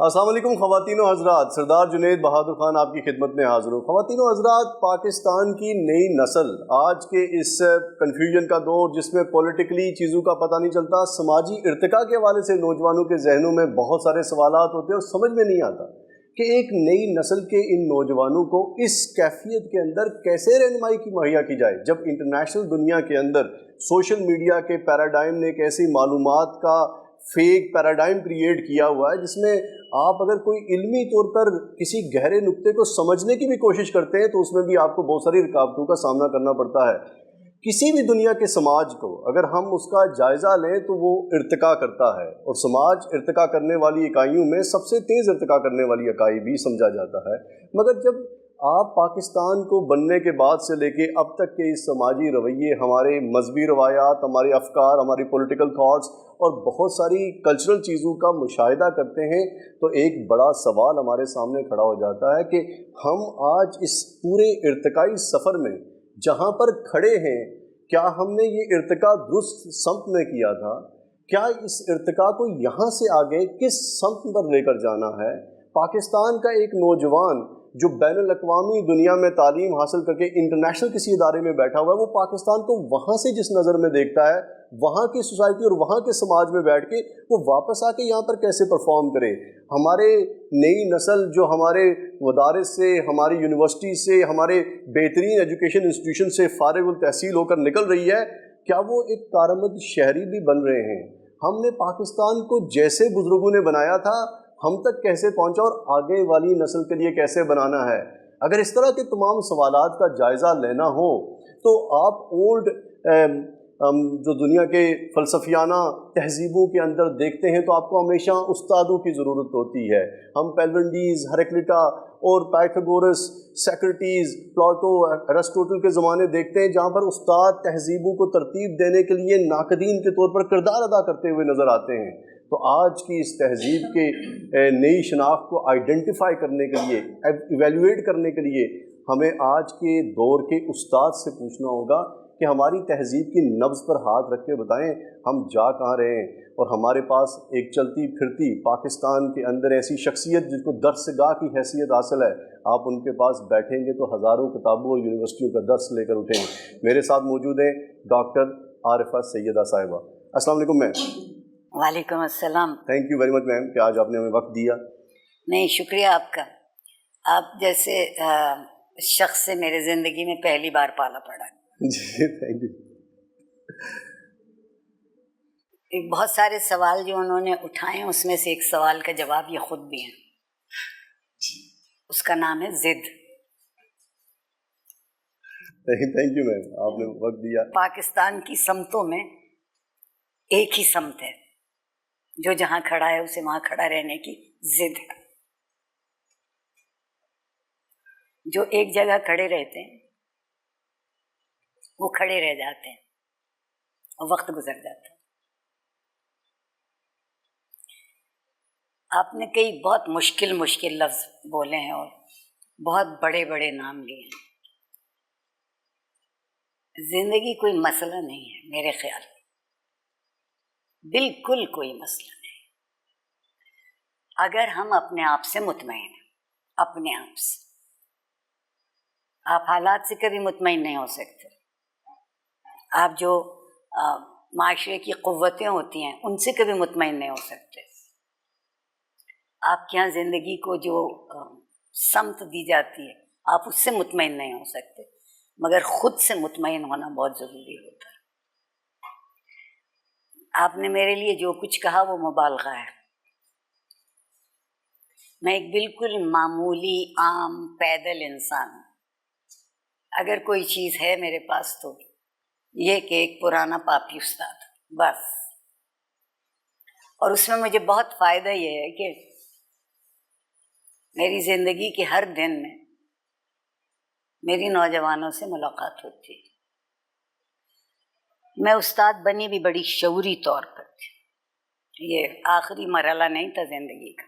السلام علیکم خواتین و حضرات، سردار جنید بہادر خان آپ کی خدمت میں حاضر ہوں۔ خواتین و حضرات، پاکستان کی نئی نسل آج کے اس کنفیوژن کا دور جس میں پولیٹیکلی چیزوں کا پتہ نہیں چلتا، سماجی ارتقاء کے حوالے سے نوجوانوں کے ذہنوں میں بہت سارے سوالات ہوتے ہیں اور سمجھ میں نہیں آتا کہ ایک نئی نسل کے ان نوجوانوں کو اس کیفیت کے اندر کیسے رہنمائی کی مہیا کی جائے، جب انٹرنیشنل دنیا کے اندر سوشل میڈیا کے پیراڈائم نے ایک ایسی معلومات کا فیک پیراڈائم کریٹ کیا ہوا ہے جس میں آپ اگر کوئی علمی طور پر کسی گہرے نقطے کو سمجھنے کی بھی کوشش کرتے ہیں تو اس میں بھی آپ کو بہت ساری رکاوٹوں کا سامنا کرنا پڑتا ہے۔ کسی بھی دنیا کے سماج کو اگر ہم اس کا جائزہ لیں تو وہ ارتقاء کرتا ہے، اور سماج ارتقاء کرنے والی اکائیوں میں سب سے تیز ارتقاء کرنے والی اکائی بھی سمجھا جاتا ہے۔ مگر جب آپ پاکستان کو بننے کے بعد سے لے کے اب تک کے اس سماجی رویے، ہمارے مذہبی روایات، ہمارے افکار، ہماری پولیٹیکل تھاٹس اور بہت ساری کلچرل چیزوں کا مشاہدہ کرتے ہیں تو ایک بڑا سوال ہمارے سامنے کھڑا ہو جاتا ہے کہ ہم آج اس پورے ارتقائی سفر میں جہاں پر کھڑے ہیں، کیا ہم نے یہ ارتقاء درست سمت میں کیا تھا؟ کیا اس ارتقاء کو یہاں سے آگے کس سمت پر لے کر جانا ہے؟ پاکستان کا ایک نوجوان جو بین الاقوامی دنیا میں تعلیم حاصل کر کے انٹرنیشنل کسی ادارے میں بیٹھا ہوا ہے، وہ پاکستان کو وہاں سے جس نظر میں دیکھتا ہے، وہاں کی سوسائٹی اور وہاں کے سماج میں بیٹھ کے وہ واپس آ کے یہاں پر کیسے پرفارم کرے؟ ہمارے نئی نسل جو ہمارے مدارس سے، ہماری یونیورسٹی سے، ہمارے بہترین ایجوکیشن انسٹیٹیوشن سے فارغ التحصیل ہو کر نکل رہی ہے، کیا وہ ایک کارآمد شہری بھی بن رہے ہیں؟ ہم نے پاکستان کو جیسے بزرگوں نے بنایا تھا ہم تک کیسے پہنچا اور آگے والی نسل کے لیے کیسے بنانا ہے؟ اگر اس طرح کے تمام سوالات کا جائزہ لینا ہو تو آپ اولڈ جو دنیا کے فلسفیانہ تہذیبوں کے اندر دیکھتے ہیں تو آپ کو ہمیشہ استادوں کی ضرورت ہوتی ہے۔ ہم پیلونڈیز، ہیراکلیٹا اور پائتھاگورس، سیکرٹیز، پلاٹو، ایرسٹوٹل کے زمانے دیکھتے ہیں جہاں پر استاد تہذیبوں کو ترتیب دینے کے لیے ناقدین کے طور پر کردار ادا کرتے ہوئے نظر آتے ہیں۔ تو آج کی اس تہذیب کے نئی شناخت کو آئیڈینٹیفائی کرنے کے لیے، ایویلیویٹ کرنے کے لیے ہمیں آج کے دور کے استاد سے پوچھنا ہوگا کہ ہماری تہذیب کی نبض پر ہاتھ رکھ کے بتائیں ہم جا کہاں رہے ہیں، اور ہمارے پاس ایک چلتی پھرتی پاکستان کے اندر ایسی شخصیت جس کو درس گاہ کی حیثیت حاصل ہے، آپ ان کے پاس بیٹھیں گے تو ہزاروں کتابوں اور یونیورسٹیوں کا درس لے کر اٹھیں گے۔ میرے ساتھ موجود ہیں ڈاکٹر عارفہ سیدہ صاحبہ۔ السلام علیکم میم۔ وعلیکم السلام۔ تھینک یو ویری مچ میم کہ آج آپ نے ہمیں وقت دیا۔ نہیں، شکریہ آپ کا۔ آپ جیسے شخص سے میرے زندگی میں پہلی بار پالا پڑا۔ جی تھینک یو۔ بہت سارے سوال جو انہوں نے اٹھائے ہیں اس میں سے ایک سوال کا جواب یہ خود بھی ہیں۔ اس کا نام ہے ضد۔ تھینک یو میم، آپ نے وقت دیا۔ پاکستان کی سمتوں میں ایک ہی سمت ہے، جو جہاں کھڑا ہے اسے وہاں کھڑا رہنے کی ضد ہے۔ جو ایک جگہ کھڑے رہتے ہیں وہ کھڑے رہ جاتے ہیں اور وقت گزر جاتا ہے۔ آپ نے کئی بہت مشکل لفظ بولے ہیں اور بہت بڑے بڑے نام لیے ہیں۔ زندگی کوئی مسئلہ نہیں ہے میرے خیال میں، بالکل کوئی مسئلہ نہیں۔ اگر ہم اپنے آپ سے مطمئن ہیں، اپنے آپ سے، آپ حالات سے کبھی مطمئن نہیں ہو سکتے۔ آپ جو معاشرے کی قوتیں ہوتی ہیں ان سے کبھی مطمئن نہیں ہو سکتے۔ آپ کے یہاں زندگی کو جو سمت دی جاتی ہے آپ اس سے مطمئن نہیں ہو سکتے، مگر خود سے مطمئن ہونا بہت ضروری ہوتا ہے۔ آپ نے میرے لیے جو کچھ کہا وہ مبالغہ ہے۔ میں ایک بالکل معمولی عام پیدل انسان ہوں۔ اگر کوئی چیز ہے میرے پاس تو یہ کہ ایک پرانا پاپی استاد، بس۔ اور اس میں مجھے بہت فائدہ یہ ہے کہ میری زندگی کے ہر دن میں میری نوجوانوں سے ملاقات ہوتی ہے۔ میں استاد بنی بھی بڑی شعوری طور پر تھی۔ یہ آخری مرحلہ نہیں تھا زندگی کا،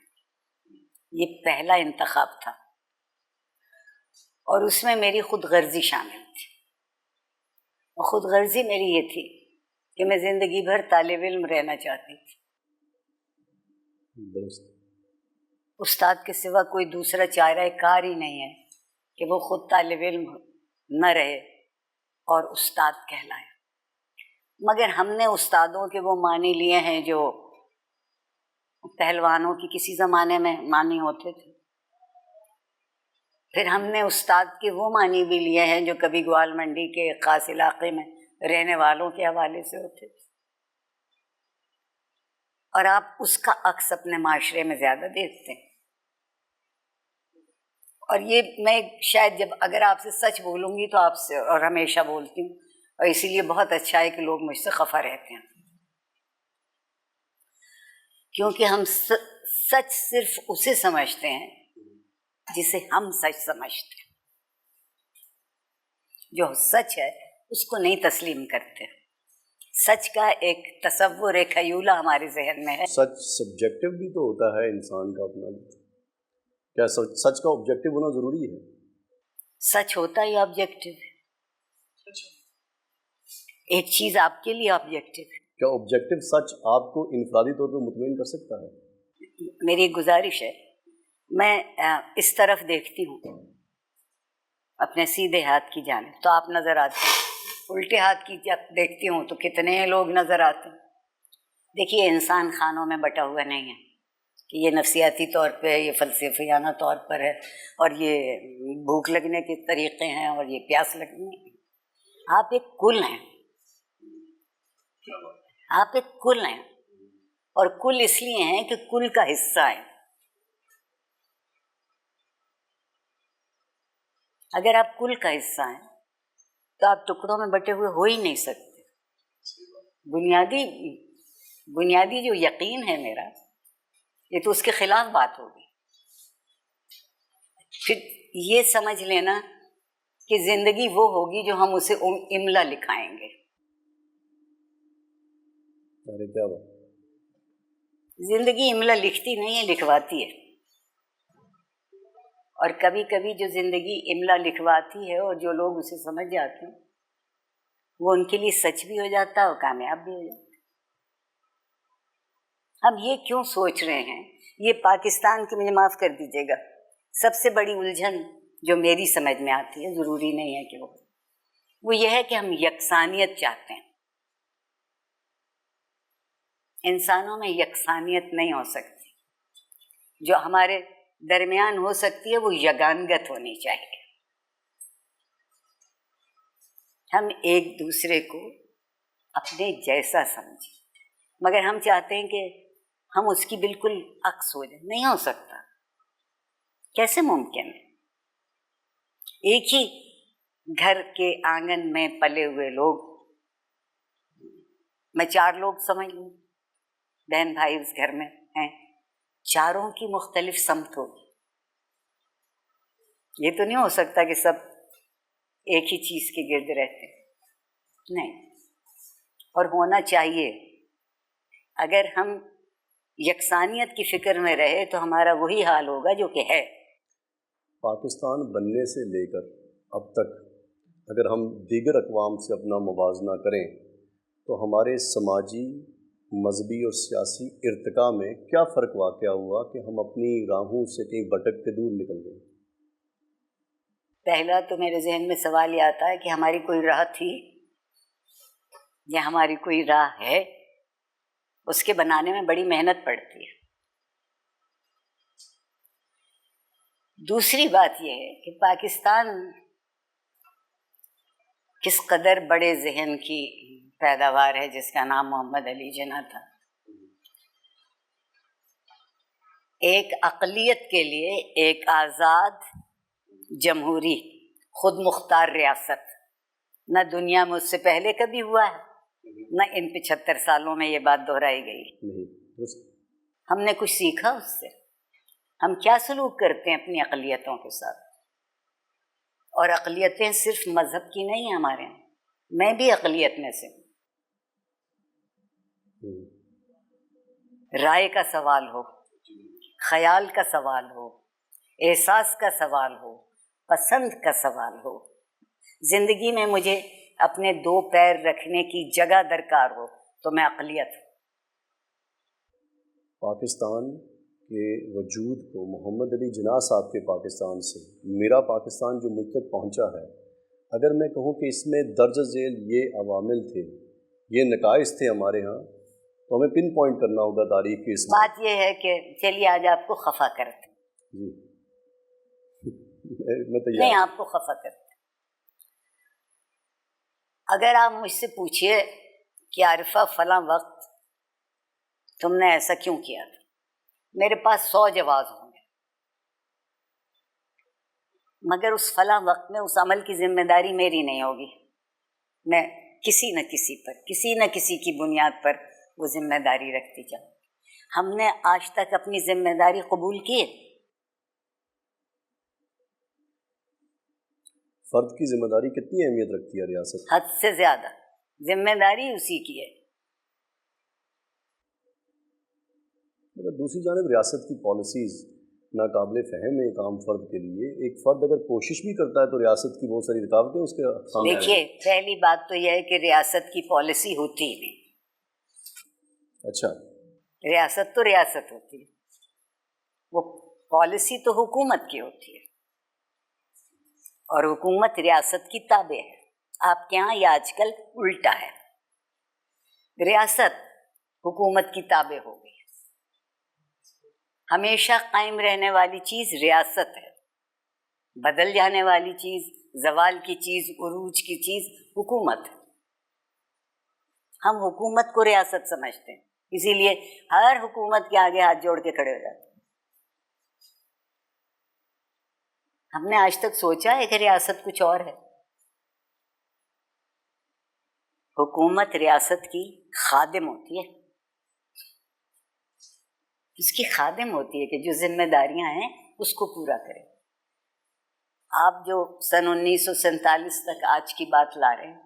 یہ پہلا انتخاب تھا، اور اس میں میری خود غرضی شامل تھی۔ اور خود غرضی میری یہ تھی کہ میں زندگی بھر طالب علم رہنا چاہتی تھی۔ استاد کے سوا کوئی دوسرا چارہ کار ہی نہیں ہے کہ وہ خود طالب علم نہ رہے اور استاد کہلائے. مگر ہم نے استادوں کے وہ معنی لیے ہیں جو پہلوانوں کی کسی زمانے میں معنی ہوتے تھے. پھر ہم نے استاد کے وہ معنی بھی لیے ہیں جو کبھی گوال منڈی کے خاص علاقے میں رہنے والوں کے حوالے سے ہوتے تھے. اور آپ اس کا عکس اپنے معاشرے میں زیادہ دیکھتے ہیں. اور یہ میں شاید جب اگر آپ سے سچ بولوں گی تو آپ سے اور ہمیشہ بولتی ہوں، اور اسی لیے بہت اچھا ہے کہ لوگ مجھ سے خفا رہتے ہیں، کیونکہ ہم سچ صرف اسے سمجھتے ہیں جسے ہم سچ سمجھتے ہیں. جو سچ ہے اس کو نہیں تسلیم کرتے. سچ کا ایک تصور، ایک خیولہ ہمارے ذہن میں ہے. سچ سبجیکٹو بھی تو ہوتا ہے انسان کا اپنا. کیا سچ کا آبجیکٹو ہونا ضروری ہے؟ سچ ہوتا ہی آبجیکٹو ہے. ایک چیز آپ کے لیے آبجیکٹو ہے. کیا آبجیکٹو سچ آپ کو انفرادی طور پہ مطمئن کر سکتا ہے؟ میری ایک گزارش ہے، میں اس طرف دیکھتی ہوں اپنے سیدھے ہاتھ کی جانب تو آپ نظر آتے ہیں، الٹے ہاتھ کی جب دیکھتی ہوں تو کتنے لوگ نظر آتے ہیں. دیکھیے انسان خانوں میں بٹا ہوا نہیں ہے کہ یہ نفسیاتی طور پہ ہے، یہ فلسفیانہ طور پر ہے، اور یہ بھوک لگنے کے طریقے ہیں اور یہ پیاس لگنے. آپ ایک کل ہیں، آپ ایک کل ہیں، اور کل اس لیے ہیں کہ کل کا حصہ ہیں. اگر آپ کل کا حصہ ہیں تو آپ ٹکڑوں میں بٹے ہوئے ہو ہی نہیں سکتے. بنیادی جو یقین ہے میرا، یہ تو اس کے خلاف بات ہوگی. پھر یہ سمجھ لینا کہ زندگی وہ ہوگی جو ہم اسے املا لکھائیں گے. ارے کیا بات! زندگی املا لکھتی نہیں ہے، لکھواتی ہے. اور کبھی کبھی جو زندگی املا لکھواتی ہے اور جو لوگ اسے سمجھ جاتے ہیں وہ ان کے لیے سچ بھی ہو جاتا ہے اور کامیاب بھی ہو جاتا ہے. ہم یہ کیوں سوچ رہے ہیں؟ یہ پاکستان کی، مجھے معاف کر دیجیے گا، سب سے بڑی الجھن جو میری سمجھ میں آتی ہے، ضروری نہیں ہے کہ وہ یہ ہے کہ ہم یکسانیت چاہتے ہیں. انسانوں میں یکسانیت نہیں ہو سکتی. جو ہمارے درمیان ہو سکتی ہے وہ یگانگت ہونی چاہیے. ہم ایک دوسرے کو اپنے جیسا سمجھیں، مگر ہم چاہتے ہیں کہ ہم اس کی بالکل عکس ہو جائیں. نہیں ہو سکتا. کیسے ممکن ہے؟ ایک ہی گھر کے آنگن میں پلے ہوئے لوگ، میں 4 لوگ سمجھ لوں، بہن بھائی اس گھر میں ہیں، چاروں کی مختلف سمت ہوگی. یہ تو نہیں ہو سکتا کہ سب ایک ہی چیز کے گرد رہتے ہیں. نہیں. اور ہونا چاہیے. اگر ہم یکسانیت کی فکر میں رہے تو ہمارا وہی حال ہوگا جو کہ ہے. پاکستان بننے سے لے کر اب تک اگر ہم دیگر اقوام سے اپنا موازنہ کریں تو ہمارے سماجی، مذہبی اور سیاسی ارتقاء میں کیا فرق واقع ہوا کہ ہم اپنی راہوں سے کہیں بھٹک کے دور نکل گئے؟ پہلا تو میرے ذہن میں سوال یہ آتا ہے کہ ہماری کوئی راہ تھی یا ہماری کوئی راہ ہے؟ اس کے بنانے میں بڑی محنت پڑتی ہے. دوسری بات یہ ہے کہ پاکستان کس قدر بڑے ذہن کی پیداوار ہے جس کا نام محمد علی جناح تھا. ایک اقلیت کے لیے ایک آزاد جمہوری خود مختار ریاست نہ دنیا میں اس سے پہلے کبھی ہوا ہے، نہ ان 75 سالوں میں یہ بات دہرائی گئی. ہم نے کچھ سیکھا اس سے؟ ہم کیا سلوک کرتے ہیں اپنی اقلیتوں کے ساتھ؟ اور اقلیتیں صرف مذہب کی نہیں ہیں ہمارے یہاں. میں بھی اقلیت میں سے ہوں. رائے کا سوال ہو، خیال کا سوال ہو، احساس کا سوال ہو، پسند کا سوال ہو، زندگی میں مجھے اپنے 2 پیر رکھنے کی جگہ درکار ہو تو میں اقلیت ہوں. پاکستان کہ وجود کو محمد علی جناح صاحب کے پاکستان سے میرا پاکستان جو مجھ تک پہنچا ہے، اگر میں کہوں کہ اس میں درج ذیل یہ عوامل تھے، یہ نقائص تھے ہمارے ہاں، تو ہمیں پن پوائنٹ کرنا ہوگا تاریخ کی. اس بات یہ ہے کہ چلیے آج آپ کو خفا کرتے جی میں تیار نہیں، آپ کو خفا کرتے. اگر آپ مجھ سے پوچھئے کہ عارفہ فلاں وقت تم نے ایسا کیوں کیا تھا، میرے پاس 100 جواز ہوں گے، مگر اس فلاں وقت میں اس عمل کی ذمہ داری میری نہیں ہوگی. میں کسی نہ کسی کی بنیاد پر وہ ذمہ داری رکھتی جاؤں. ہم نے آج تک اپنی ذمہ داری قبول کی ہے. فرد کی ذمہ داری کتنی اہمیت رکھتی ہے ریاست؟ حد سے زیادہ ذمہ داری اسی کی ہے. مگر دوسری جانب ریاست کی پالیسیز ناقابل فہم ہے ایک عام فرد کے لیے. ایک فرد اگر کوشش بھی کرتا ہے تو ریاست کی بہت ساری رکاوٹیں اس کے سامنے. دیکھیے، پہلی بات تو یہ ہے کہ ریاست کی پالیسی ہوتی ہی نہیں. اچھا، ریاست تو ریاست ہوتی ہے، وہ پالیسی تو حکومت کی ہوتی ہے، اور حکومت ریاست کی تابع ہے. آپ کے ہاں یہ آج کل الٹا ہے، ریاست حکومت کی تابع ہو گئی. ہمیشہ قائم رہنے والی چیز ریاست ہے، بدل جانے والی چیز، زوال کی چیز، عروج کی چیز حکومت ہے. ہم حکومت کو ریاست سمجھتے ہیں، اسی لیے ہر حکومت کے آگے ہاتھ جوڑ کے کھڑے ہو جاتے ہیں. ہم نے آج تک سوچا ہے کہ ریاست کچھ اور ہے. حکومت ریاست کی خادم ہوتی ہے، اس کی خادم ہوتی ہے کہ جو ذمہ داریاں ہیں اس کو پورا کرے. آپ جو سن 1947 تک آج کی بات لا رہے ہیں،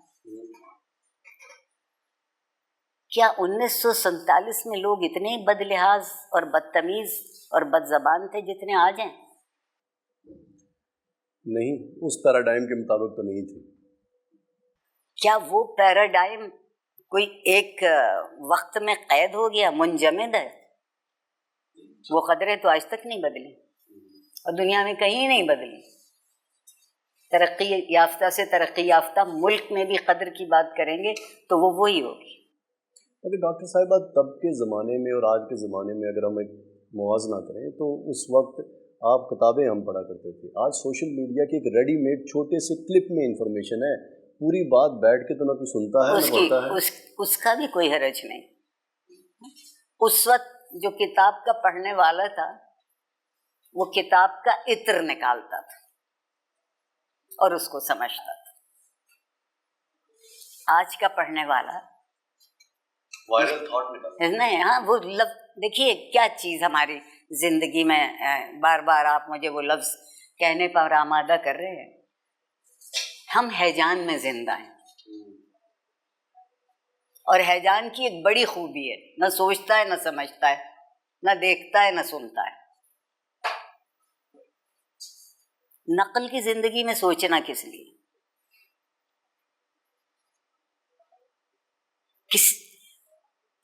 کیا 1947 میں لوگ اتنے بد لحاظ اور بدتمیز اور بد زبان تھے جتنے آج ہیں؟ نہیں، اس پیراڈائم کے مطابق تو نہیں تھی. کیا وہ پیراڈائم کوئی ایک وقت میں قید ہو گیا، منجمد ہے؟ وہ قدریں تو آج تک نہیں بدلی اور دنیا میں کہیں نہیں بدلی. ترقی یافتہ سے ترقی یافتہ ملک میں بھی قدر کی بات کریں گے تو وہ وہی ہوگی. اگر ڈاکٹر صاحبہ تب کے زمانے میں اور آج کے زمانے میں اگر ہم ایک موازنہ کریں تو اس وقت آپ کتابیں ہم پڑھا کرتے تھے، آج سوشل میڈیا کی ایک ریڈی میڈ چھوٹے سے کلپ میں انفارمیشن ہے. پوری بات بیٹھ کے تو نہ کوئی سنتا ہے نہ پڑھتا ہے. اس کا بھی کوئی حرج نہیں. اس وقت جو کتاب کا پڑھنے والا تھا وہ کتاب کا عطر نکالتا تھا اور اس کو سمجھتا تھا. آج کا پڑھنے والا وائرل تھاٹ نکالتا نہیں. ہاں، وہ لفظ دیکھیے کیا چیز ہماری زندگی میں بار بار آپ مجھے وہ لفظ کہنے پر آمادہ کر رہے ہیں. ہم ہیجان میں زندہ ہیں، اور ہیجان کی ایک بڑی خوبی ہے، نہ سوچتا ہے نہ سمجھتا ہے، نہ دیکھتا ہے نہ سنتا ہے. نقل کی زندگی میں سوچنا کس لیے؟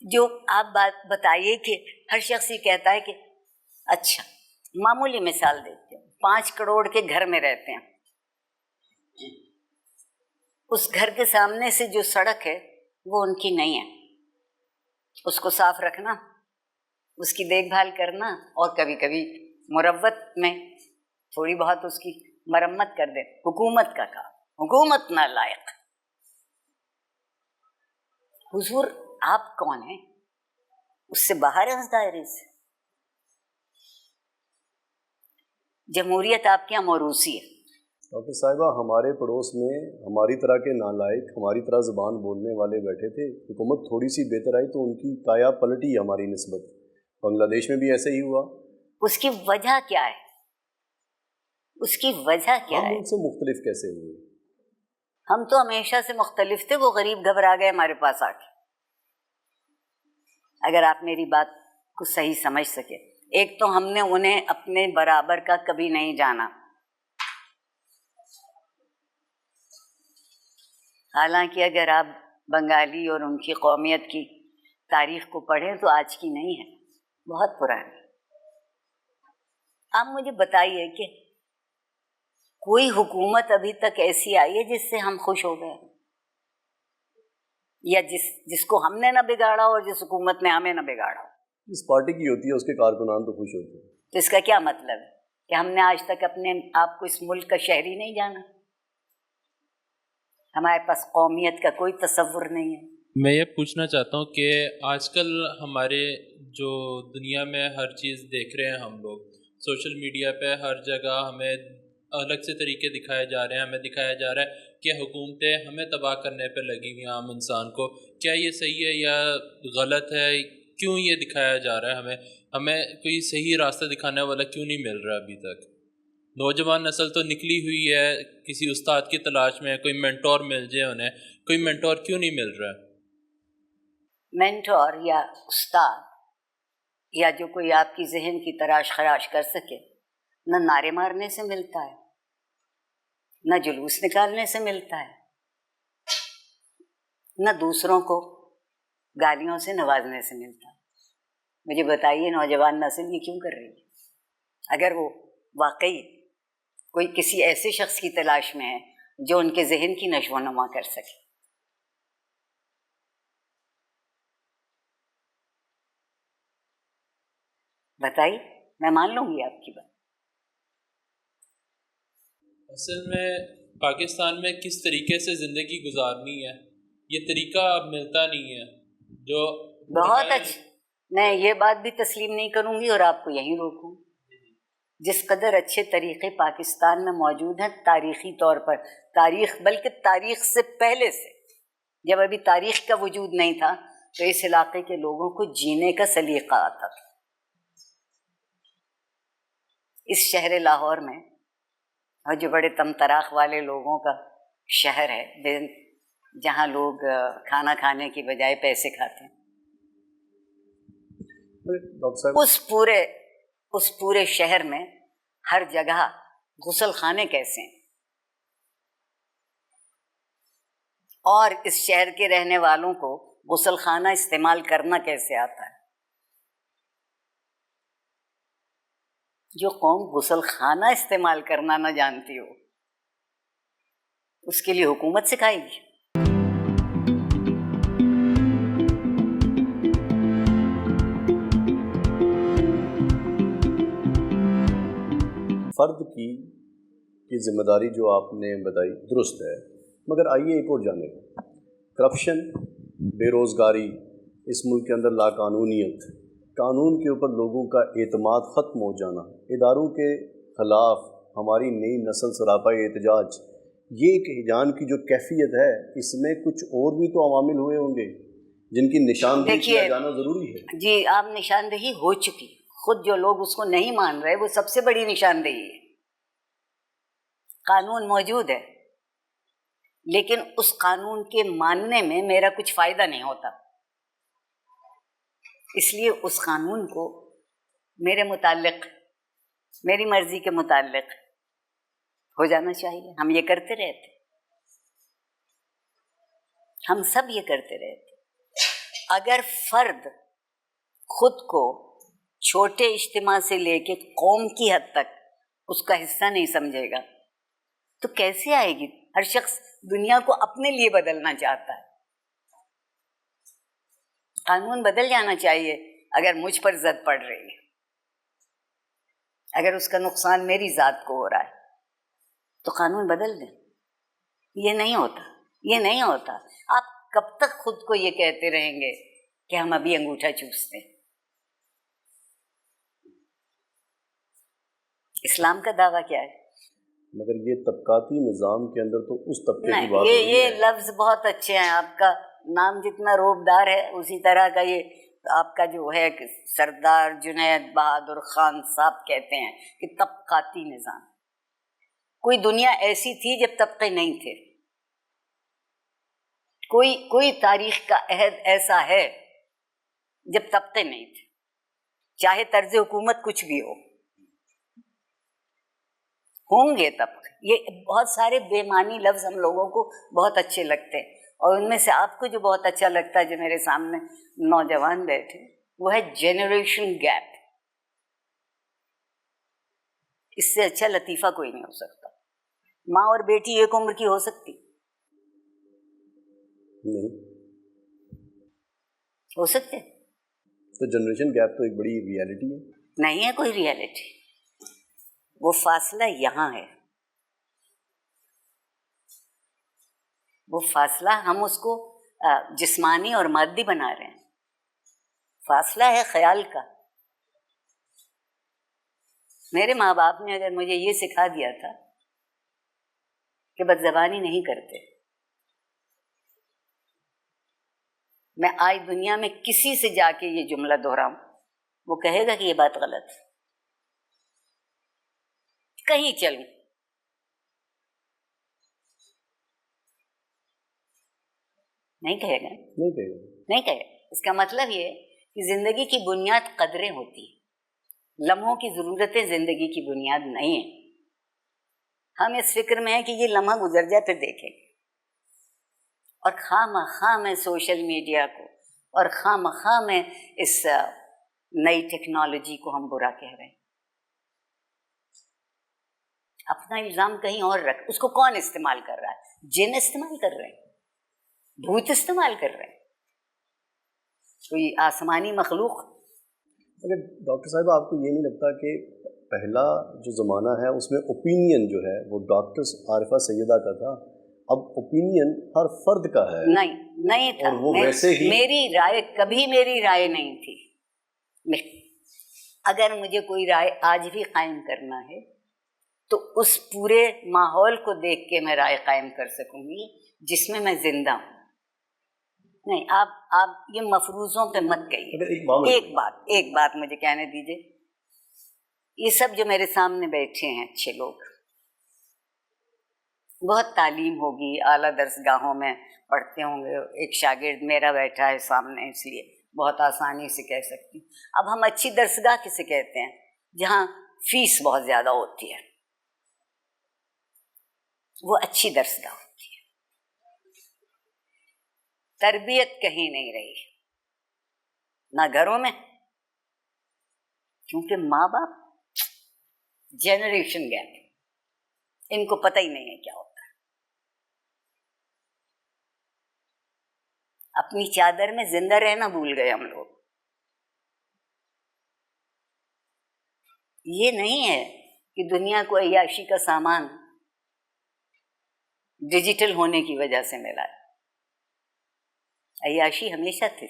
جو آپ بات بتائیے کہ ہر شخص یہ کہتا ہے کہ اچھا، معمولی مثال دیتے ہیں، 5 کروڑ کے گھر میں رہتے ہیں، اس گھر کے سامنے سے جو سڑک ہے وہ ان کی نہیں ہے. اس کو صاف رکھنا، اس کی دیکھ بھال کرنا، اور کبھی کبھی مروت میں تھوڑی بہت اس کی مرمت کر دے، حکومت کا کام. حکومت نہ لائق. حضور آپ کون ہیں؟ اس سے باہر ہے، اس دائرے سے. جمہوریت آپ کے یہاں موروثی ہے. ڈاکٹر صاحبہ، ہمارے پڑوس میں ہماری طرح کے نالائق، ہماری طرح زبان بولنے والے بیٹھے تھے. حکومت تھوڑی سی بہتر آئی تو ان کی کایا پلٹی ہماری نسبت. بنگلہ دیش میں بھی ایسے ہی ہوا. اس کی وجہ کیا ہے؟ اس کی وجہ کیا ہے؟ ہم ان سے مختلف کیسے ہوئے؟ ہم تو ہمیشہ سے مختلف تھے. وہ غریب گھبرا گئے ہمارے پاس آ کے. اگر آپ میری بات کو صحیح سمجھ سکے، ایک تو ہم نے انہیں اپنے برابر کا کبھی نہیں جانا. حالانکہ اگر آپ بنگالی اور ان کی قومیت کی تاریخ کو پڑھیں تو آج کی نہیں ہے، بہت پرانی. آپ مجھے بتائیے کہ کوئی حکومت ابھی تک ایسی آئی ہے جس سے ہم خوش ہو گئے، یا جس کو ہم نے نہ بگاڑا اور جس حکومت نے ہمیں نہ بگاڑا؟ جس پارٹی کی ہوتی ہے اس کے کارکنان تو خوش ہوتے ہیں. تو اس کا کیا مطلب ہے کہ ہم نے آج تک اپنے آپ کو اس ملک کا شہری نہیں جانا؟ ہمارے پاس قومیت کا کوئی تصور نہیں ہے. میں یہ پوچھنا چاہتا ہوں کہ آج کل ہمارے جو دنیا میں ہر چیز دیکھ رہے ہیں ہم لوگ، سوشل میڈیا پہ ہر جگہ ہمیں الگ سے طریقے دکھائے جا رہے ہیں، ہمیں دکھایا جا رہا ہے کہ حکومتیں ہمیں تباہ کرنے پہ لگی ہوئی ہیں عام انسان کو. کیا یہ صحیح ہے یا غلط ہے؟ کیوں یہ دکھایا جا رہا ہے؟ ہمیں کوئی صحیح راستہ دکھانے والا کیوں نہیں مل رہا ابھی تک؟ نوجوان نسل تو نکلی ہوئی ہے کسی استاد کی تلاش میں، کوئی مینٹور مل جائے انہیں، کوئی مینٹور کیوں نہیں مل رہا؟ مینٹور یا استاد یا جو کوئی آپ کی ذہن کی تراش خراش کر سکے، نہ نعرے مارنے سے ملتا ہے، نہ جلوس نکالنے سے ملتا ہے، نہ دوسروں کو گالیوں سے نوازنے سے ملتا ہے. مجھے بتائیے نوجوان نسل یہ کیوں کر رہی ہے؟ اگر وہ واقعی کوئی کسی ایسے شخص کی تلاش میں ہے جو ان کے ذہن کی نشو و نما کر سکے. بتائیے، میں مان لوں گی آپ کی بات. اصل میں پاکستان میں کس طریقے سے زندگی گزارنی ہے یہ طریقہ اب ملتا نہیں ہے. جو بہت اچھا، میں یہ بات بھی تسلیم نہیں کروں گی اور آپ کو یہیں روکوں. جس قدر اچھے طریقے پاکستان میں موجود ہیں تاریخی طور پر، تاریخ بلکہ تاریخ سے پہلے سے، جب ابھی تاریخ کا وجود نہیں تھا تو اس علاقے کے لوگوں کو جینے کا سلیقہ آتا تھا. اس شہر لاہور میں، اور جو بڑے تم تراخ والے لوگوں کا شہر ہے جہاں لوگ کھانا کھانے کی بجائے پیسے کھاتے ہیں، اس پورے شہر میں ہر جگہ غسل خانے کیسے ہیں، اور اس شہر کے رہنے والوں کو غسل خانہ استعمال کرنا کیسے آتا ہے. جو قوم غسل خانہ استعمال کرنا نہ جانتی ہو اس کے لیے حکومت سکھائے گی. فرد کی ذمہ داری جو آپ نے بتائی درست ہے، مگر آئیے ایک اور جانب، کرپشن، بے روزگاری، اس ملک کے اندر لاقانونیت، قانون کے اوپر لوگوں کا اعتماد ختم ہو جانا، اداروں کے خلاف ہماری نئی نسل سراپا احتجاج، یہ ایک ہجان کی جو کیفیت ہے، اس میں کچھ اور بھی تو عوامل ہوئے ہوں گے جن کی نشاندہی کیا جانا ضروری ہے. جی، آپ نشاندہی ہو چکی، خود جو لوگ اس کو نہیں مان رہے وہ سب سے بڑی نشاندہی ہے. قانون موجود ہے لیکن اس قانون کے ماننے میں میرا کچھ فائدہ نہیں ہوتا، اس لیے اس قانون کو میرے متعلق، میری مرضی کے متعلق ہو جانا چاہیے. ہم یہ کرتے رہتے، ہم سب یہ کرتے رہتے. اگر فرد خود کو چھوٹے اجتماع سے لے کے قوم کی حد تک اس کا حصہ نہیں سمجھے گا تو کیسے آئے گی؟ ہر شخص دنیا کو اپنے لیے بدلنا چاہتا ہے. قانون بدل جانا چاہیے اگر مجھ پر زد پڑ رہی ہے، اگر اس کا نقصان میری ذات کو ہو رہا ہے تو قانون بدل دیں. یہ نہیں ہوتا، یہ نہیں ہوتا. آپ کب تک خود کو یہ کہتے رہیں گے کہ ہم ابھی انگوٹھا چوستے ہیں؟ اسلام کا دعویٰ کیا ہے؟ مگر یہ طبقاتی نظام کے اندر تو اس طبقے کی بات نہیں، یہ لفظ بہت اچھے ہیں. آپ کا نام جتنا روبدار ہے اسی طرح کا یہ آپ کا جو ہے کہ سردار جنید بہادر خان صاحب کہتے ہیں کہ طبقاتی نظام. کوئی دنیا ایسی تھی جب طبقے نہیں تھے؟ کوئی تاریخ کا عہد ایسا ہے جب طبقے نہیں تھے؟ چاہے طرز حکومت کچھ بھی ہوں گے طبقے. یہ بہت سارے بے معنی لفظ ہم لوگوں کو بہت اچھے لگتے ہیں، اور ان میں سے آپ کو جو بہت اچھا لگتا ہے، جو میرے سامنے نوجوان بیٹھے، وہ ہے جنریشن گیپ. اس سے اچھا لطیفہ کوئی نہیں ہو سکتا. ماں اور بیٹی ایک عمر کی ہو سکتی؟ نہیں ہو سکتے. تو جنریشن گیپ تو ایک بڑی ریالٹی ہے. نہیں ہے کوئی ریالٹی. وہ فاصلہ یہاں ہے. وہ فاصلہ ہم اس کو جسمانی اور مادی بنا رہے ہیں. فاصلہ ہے خیال کا. میرے ماں باپ نے اگر مجھے یہ سکھا دیا تھا کہ بد زبانی نہیں کرتے، میں آج دنیا میں کسی سے جا کے یہ جملہ دہراؤں وہ کہے گا کہ یہ بات غلط ہے. کہیں چلوں نہیں کہے گا. نہیں کہے گا. اس کا مطلب یہ کہ زندگی کی بنیاد قدریں ہوتی ہیں. لمحوں کی ضرورتیں زندگی کی بنیاد نہیں ہیں. ہم اس فکر میں ہیں کہ یہ لمحہ گزر جائے پھر دیکھیں گے، اور خواہ مخواہ میں سوشل میڈیا کو اور خواہ مخواہ میں اس نئی ٹیکنالوجی کو ہم برا کہہ رہے ہیں. اپنا الزام کہیں اور رکھ. اس کو کون استعمال کر رہا ہے؟ جن استعمال کر رہے ہیں، بھوت استعمال کر رہے ہیں، کوئی آسمانی مخلوق. اگر ڈاکٹر صاحب آپ کو یہ نہیں لگتا کہ پہلا جو زمانہ ہے اس میں اوپینین جو ہے وہ ڈاکٹر عارفہ سیدہ کا تھا، اب اوپینین ہر فرد کا ہے؟ نہیں تھا. اور وہ ویسے ہی میری رائے کبھی میری رائے نہیں تھی. اگر مجھے کوئی رائے آج بھی قائم کرنا ہے تو اس پورے ماحول کو دیکھ کے میں رائے قائم کر سکوں گی جس میں زندہ ہوں. نہیں، آپ یہ مفروضوں پہ مت کہیے. ایک بات مجھے کہنے دیجیے. یہ سب جو میرے سامنے بیٹھے ہیں اچھے لوگ، بہت تعلیم ہوگی، اعلیٰ درس گاہوں میں پڑھتے ہوں گے. ایک شاگرد میرا بیٹھا ہے سامنے، اس لیے بہت آسانی سے کہہ سکتی ہوں. اب ہم اچھی درسگاہ کسے کہتے ہیں؟ جہاں فیس بہت زیادہ ہوتی ہے، وہ اچھی درسگاہ ہوتی ہے. تربیت کہیں نہیں رہی، نہ گھروں میں، کیونکہ ماں باپ جنریشن گیپ، ان کو پتہ ہی نہیں ہے کیا ہوتا ہے. اپنی چادر میں زندہ رہنا بھول گئے ہم لوگ. یہ نہیں ہے کہ دنیا کو عیاشی کا سامان ڈیجیٹل ہونے کی وجہ سے ملا ہے. عیاشی ہمیشہ تھی،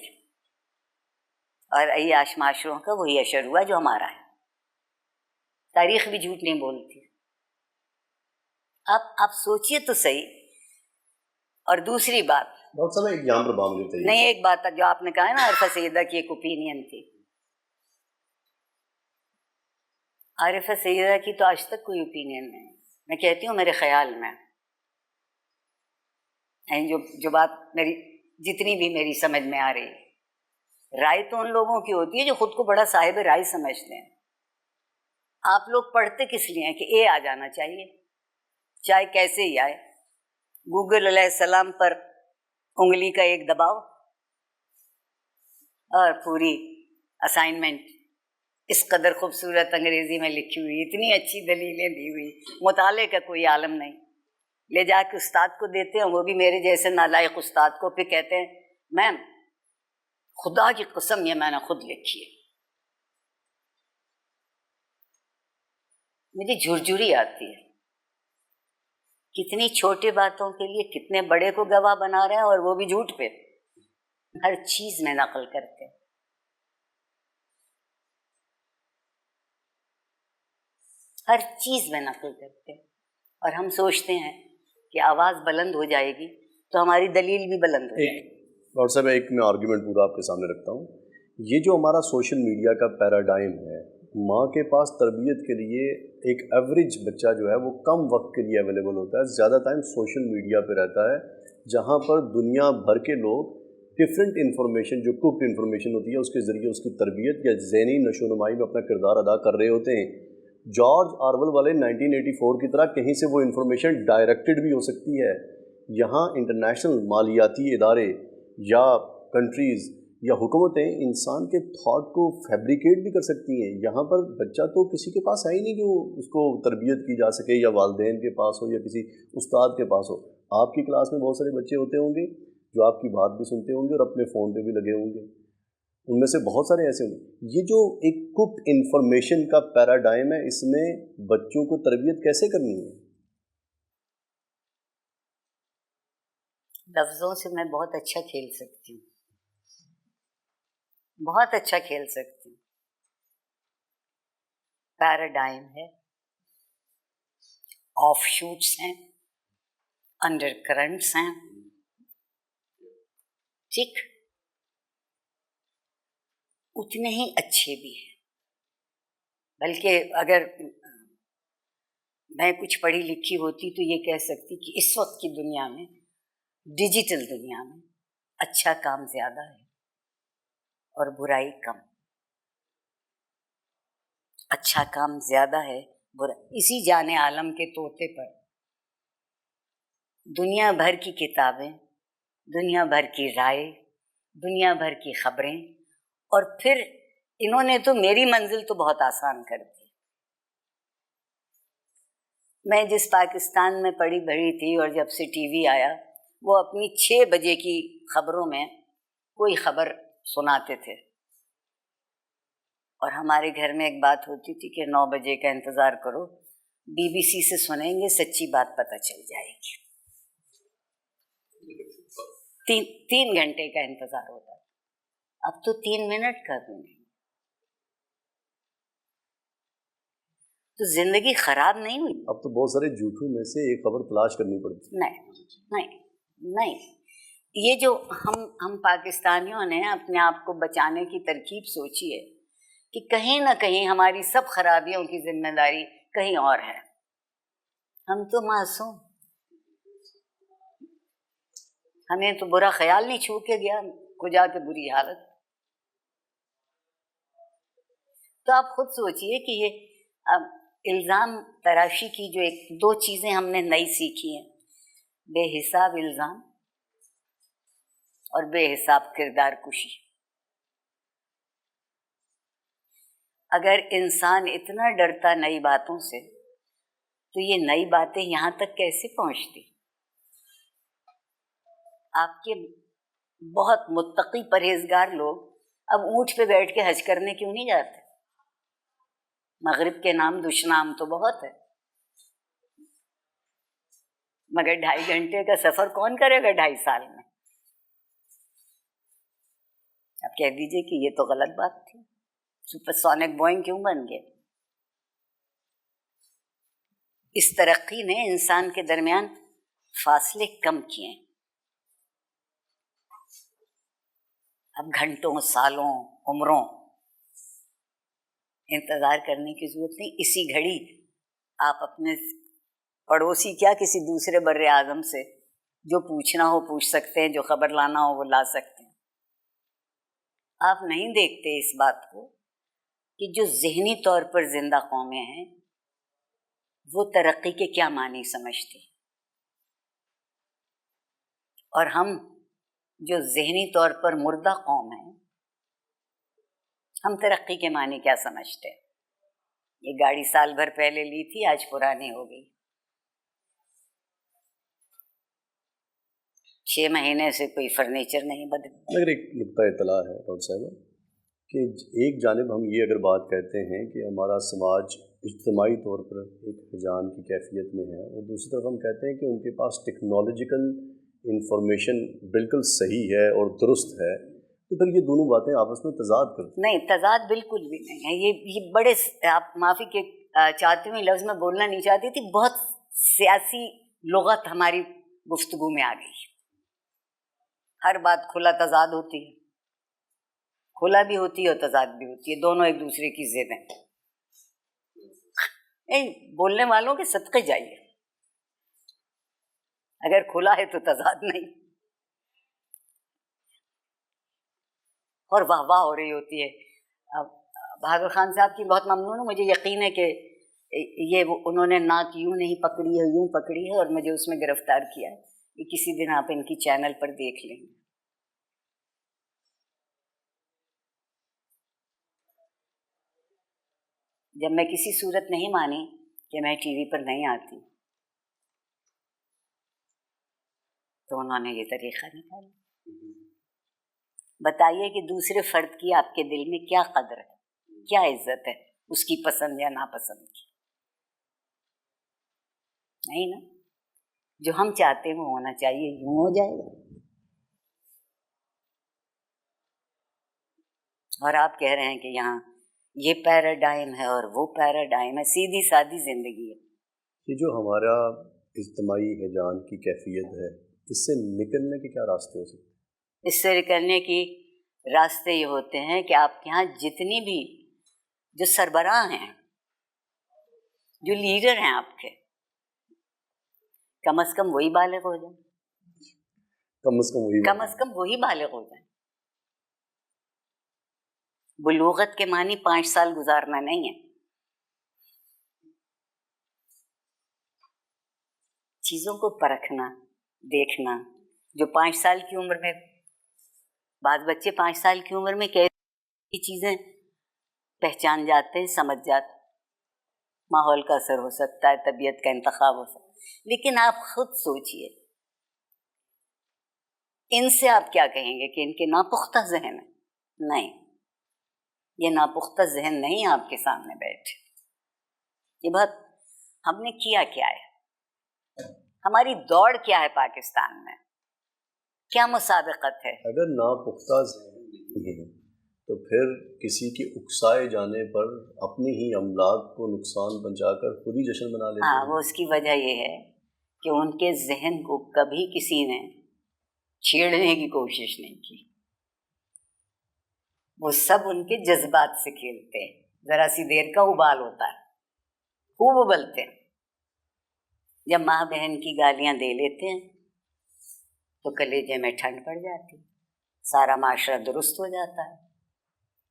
اور عیاش معاشروں کا وہی اشر ہوا جو ہمارا ہے. تاریخ بھی جھوٹ نہیں بولتی. آپ سوچئے تو صحیح. اور دوسری بات، ڈاکٹر صاحب ایک یہاں پر بات ہوتی ہے. نہیں، ایک بات جو آپ نے کہا ہے نا عارفہ سیدہ کی ایک اوپینین تھی. عارفہ سیدہ کی تو آج تک کوئی اوپینین نہیں. میں کہتی ہوں میرے خیال میں جو بات میری جتنی بھی میری سمجھ میں آ رہی، رائے تو ان لوگوں کی ہوتی ہے جو خود کو بڑا صاحب رائے سمجھتے ہیں. آپ لوگ پڑھتے کس لیے ہیں کہ اے آ جانا چاہیے، چاہے کیسے ہی آئے. گوگل علیہ السلام پر انگلی کا ایک دباؤ اور پوری اسائنمنٹ اس قدر خوبصورت انگریزی میں لکھی ہوئی، اتنی اچھی دلیلیں دی ہوئی، مطالعے کا کوئی عالم نہیں. لے جا کے استاد کو دیتے ہیں، وہ بھی میرے جیسے نالائق استاد کو، پھر کہتے ہیں میم خدا کی قسم یہ میں نے خود لکھی ہے. مجھے جھرجھری آتی ہے. کتنی چھوٹی باتوں کے لیے کتنے بڑے کو گواہ بنا رہے ہیں، اور وہ بھی جھوٹ پہ. ہر چیز میں نقل کرتے ہیں. ہر چیز میں نقل کرتے ہیں، اور ہم سوچتے ہیں کہ آواز بلند ہو جائے گی تو ہماری دلیل بھی بلند ہو جائے گی. ڈاکٹر صاحب ایک میں آرگیومنٹ پورا آپ کے سامنے رکھتا ہوں. یہ جو ہمارا سوشل میڈیا کا پیراڈائم ہے، ماں کے پاس تربیت کے لیے ایک ایوریج بچہ جو ہے وہ کم وقت کے لیے اویلیبل ہوتا ہے، زیادہ ٹائم سوشل میڈیا پہ رہتا ہے، جہاں پر دنیا بھر کے لوگ ڈفرینٹ انفارمیشن جو کوکڈ انفارمیشن ہوتی ہے اس کے ذریعے اس کی تربیت یا ذہنی نشو و نمائی میں اپنا کردار ادا کر رہے ہوتے ہیں. جارج آرول والے 1984 کی طرح کہیں سے وہ انفارمیشن ڈائریکٹڈ بھی ہو سکتی ہے. یہاں انٹرنیشنل مالیاتی ادارے یا کنٹریز یا حکومتیں انسان کے تھاٹ کو فیبریکیٹ بھی کر سکتی ہیں. یہاں پر بچہ تو کسی کے پاس ہے ہی نہیں کہ وہ اس کو تربیت کی جا سکے, یا والدین کے پاس ہو یا کسی استاد کے پاس ہو. آپ کی کلاس میں بہت سارے بچے ہوتے ہوں گے جو آپ کی بات بھی سنتے ہوں گے اور اپنے فون پہ بھی لگے ہوں گے, ان میں سے بہت سارے ایسے ہوں گے. یہ جو ایک ککڈ انفارمیشن کا پیراڈائم ہے, اس میں بچوں کو تربیت کیسے کرنی ہے؟ لفظوں سے میں بہت اچھا کھیل سکتی ہوں, بہت اچھا کھیل سکتی ہوں. پیراڈائم ہے, آف شوٹس ہیں, انڈر کرنٹس ہیں, ٹھیک, اتنے ہی اچھے بھی ہیں. بلکہ اگر میں کچھ پڑھی لکھی ہوتی تو یہ کہہ سکتی کہ اس وقت کی دنیا میں, ڈیجیٹل دنیا میں, اچھا کام زیادہ ہے اور برائی کم. اچھا کام زیادہ ہے, اسی جان عالم کے طوطے پر دنیا بھر کی کتابیں, دنیا بھر کی رائے, دنیا بھر کی خبریں, اور پھر انہوں نے تو میری منزل تو بہت آسان کر دی. میں جس پاکستان میں پڑھی بڑھی تھی, اور جب سے ٹی وی آیا, وہ اپنی 6 بجے کی خبروں میں کوئی خبر سناتے تھے, اور ہمارے گھر میں ایک بات ہوتی تھی کہ 9 بجے کا انتظار کرو, بی بی سی سے سنیں گے, سچی بات پتہ چل جائے گی. 3 گھنٹے کا انتظار ہوتا ہے, اب تو 3 منٹ کا بھی نہیں. تو زندگی خراب نہیں ہوئی. اب تو بہت سارے جھوٹوں میں سے ایک خبر تلاش کرنی پڑتی. نہیں, یہ جو ہم پاکستانیوں نے اپنے آپ کو بچانے کی ترکیب سوچی ہے کہ کہیں نہ کہیں ہماری سب خرابیوں کی ذمہ داری کہیں اور ہے. ہم تو معصوم, ہمیں تو برا خیال نہیں چھو کے گیا, کو جا کے بری حالت. تو آپ خود سوچئے کہ یہ الزام تراشی کی جو 2 چیزیں ہم نے نئی سیکھی ہیں, بے حساب الزام اور بے حساب کردار کشی. اگر انسان اتنا ڈرتا نئی باتوں سے تو یہ نئی باتیں یہاں تک کیسے پہنچتی؟ آپ کے بہت متقی پرہیزگار لوگ اب اونٹ پہ بیٹھ کے حج کرنے کیوں نہیں جاتے؟ مغرب کے نام دشنام تو بہت ہے, مگر 2.5 گھنٹے کا سفر کون کرے گا 2.5 سال میں؟ اب کہہ دیجئے کہ یہ تو غلط بات تھی, سپر سونک بوئنگ کیوں بن گئے؟ اس ترقی نے انسان کے درمیان فاصلے کم کیے. اب گھنٹوں, سالوں, عمروں انتظار کرنے کی ضرورت نہیں. اسی گھڑی آپ اپنے پڑوسی کیا کسی دوسرے بر اعظم سے جو پوچھنا ہو پوچھ سکتے ہیں, جو خبر لانا ہو وہ لا سکتے ہیں. آپ نہیں دیکھتے اس بات کو کہ جو ذہنی طور پر زندہ قومیں ہیں وہ ترقی کے کیا معنی سمجھتے ہیں, اور ہم جو ذہنی طور پر مردہ قوم ہیں ہم ترقی کے معنی کیا سمجھتے ہیں؟ یہ گاڑی سال بھر پہلے لی تھی, آج پرانی ہو گئی. 6 مہینے سے کوئی فرنیچر نہیں بدلا. مگر ایک نقطہ اطلاع ہے ڈاکٹر صاحبہ کہ ایک جانب ہم یہ اگر بات کہتے ہیں کہ ہمارا سماج اجتماعی طور پر ایک ہجان کی کیفیت میں ہے, اور دوسری طرف ہم کہتے ہیں کہ ان کے پاس ٹیکنالوجیکل انفارمیشن بالکل صحیح ہے اور درست ہے, تو پھر یہ دونوں باتیں آپس میں تضاد کرتی نہیں, تضاد بالکل بھی نہیں ہے. یہ بڑے, آپ معافی کے چاہتی ہوں, لفظ میں بولنا نہیں چاہتی تھی, بہت سیاسی لغت ہماری گفتگو میں آ گئی. ہر بات کھلا تضاد ہوتی ہے, کھلا بھی ہوتی ہے اور تضاد بھی ہوتی ہے, دونوں ایک دوسرے کی ضد ہیں. بولنے والوں کے صدقے جائیے, اگر کھلا ہے تو تضاد نہیں. اور واہ واہ ہو رہی ہوتی ہے. بہادر خان صاحب کی بہت ممنون ہوں, مجھے یقین ہے کہ یہ انہوں نے ناک یوں نہیں پکڑی ہے, یوں پکڑی ہے, اور مجھے اس میں گرفتار کیا ہے. یہ کسی دن آپ ان کی چینل پر دیکھ لیں گے. جب میں کسی صورت نہیں مانی کہ میں ٹی وی پر نہیں آتی تو انہوں نے یہ طریقہ نکالا. بتائیے کہ دوسرے فرد کی آپ کے دل میں کیا قدر ہے, کیا عزت ہے اس کی پسند یا ناپسند کی؟ نہیں نا. جو ہم چاہتے ہیں وہ ہونا چاہیے, یوں ہو جائے گا. اور آپ کہہ رہے ہیں کہ یہاں یہ پیراڈائم ہے اور وہ پیراڈائم ہے. سیدھی سادی زندگی ہے. یہ جو ہمارا اجتماعی ہیجان کی کیفیت ہے, اس سے نکلنے کے کیا راستے ہو سکتے ہیں؟ اس سے نکلنے کی راستے یہ ہوتے ہیں کہ آپ کے یہاں جتنی بھی جو سربراہ ہیں, جو لیڈر ہیں آپ کے, کم از کم وہی بالغ ہو جائیں. کم از کم وہی بالغ ہو جائیں. بلوغت کے معنی 5 سال گزارنا نہیں ہے. چیزوں کو پرکھنا, دیکھنا. جو 5 سال کی عمر میں, بعض بچے 5 سال کی عمر میں کئی چیزیں پہچان جاتے ہیں, سمجھ جاتے. ماحول کا اثر ہو سکتا ہے, طبیعت کا انتخاب ہو سکتا ہے. لیکن آپ خود سوچئے, ان سے آپ کیا کہیں گے کہ ان کے ناپختہ ذہن ہے؟ نہیں, یہ ناپختہ ذہن نہیں آپ کے سامنے بیٹھے. یہ بات ہم نے کیا ہے, ہماری دوڑ کیا ہے پاکستان میں, کیا مسابقت ہے. اگر ناپختہ ذہن نہیں ہے تو پھر کسی کی اکسائے جانے پر اپنی ہی املاک کو نقصان پہنچا کر خود ہی جشن بنا لیتے ہیں. وہ اس کی وجہ یہ ہے کہ ان کے ذہن کو کبھی کسی نے چھیڑنے کی کوشش نہیں کی. وہ سب ان کے جذبات سے کھیلتے ہیں. ذرا سی دیر کا ابال ہوتا ہے, خوب ابلتے ہیں. جب ماں بہن کی گالیاں دے لیتے ہیں تو کلیجے میں ٹھنڈ پڑ جاتی, سارا معاشرہ درست ہو جاتا ہے.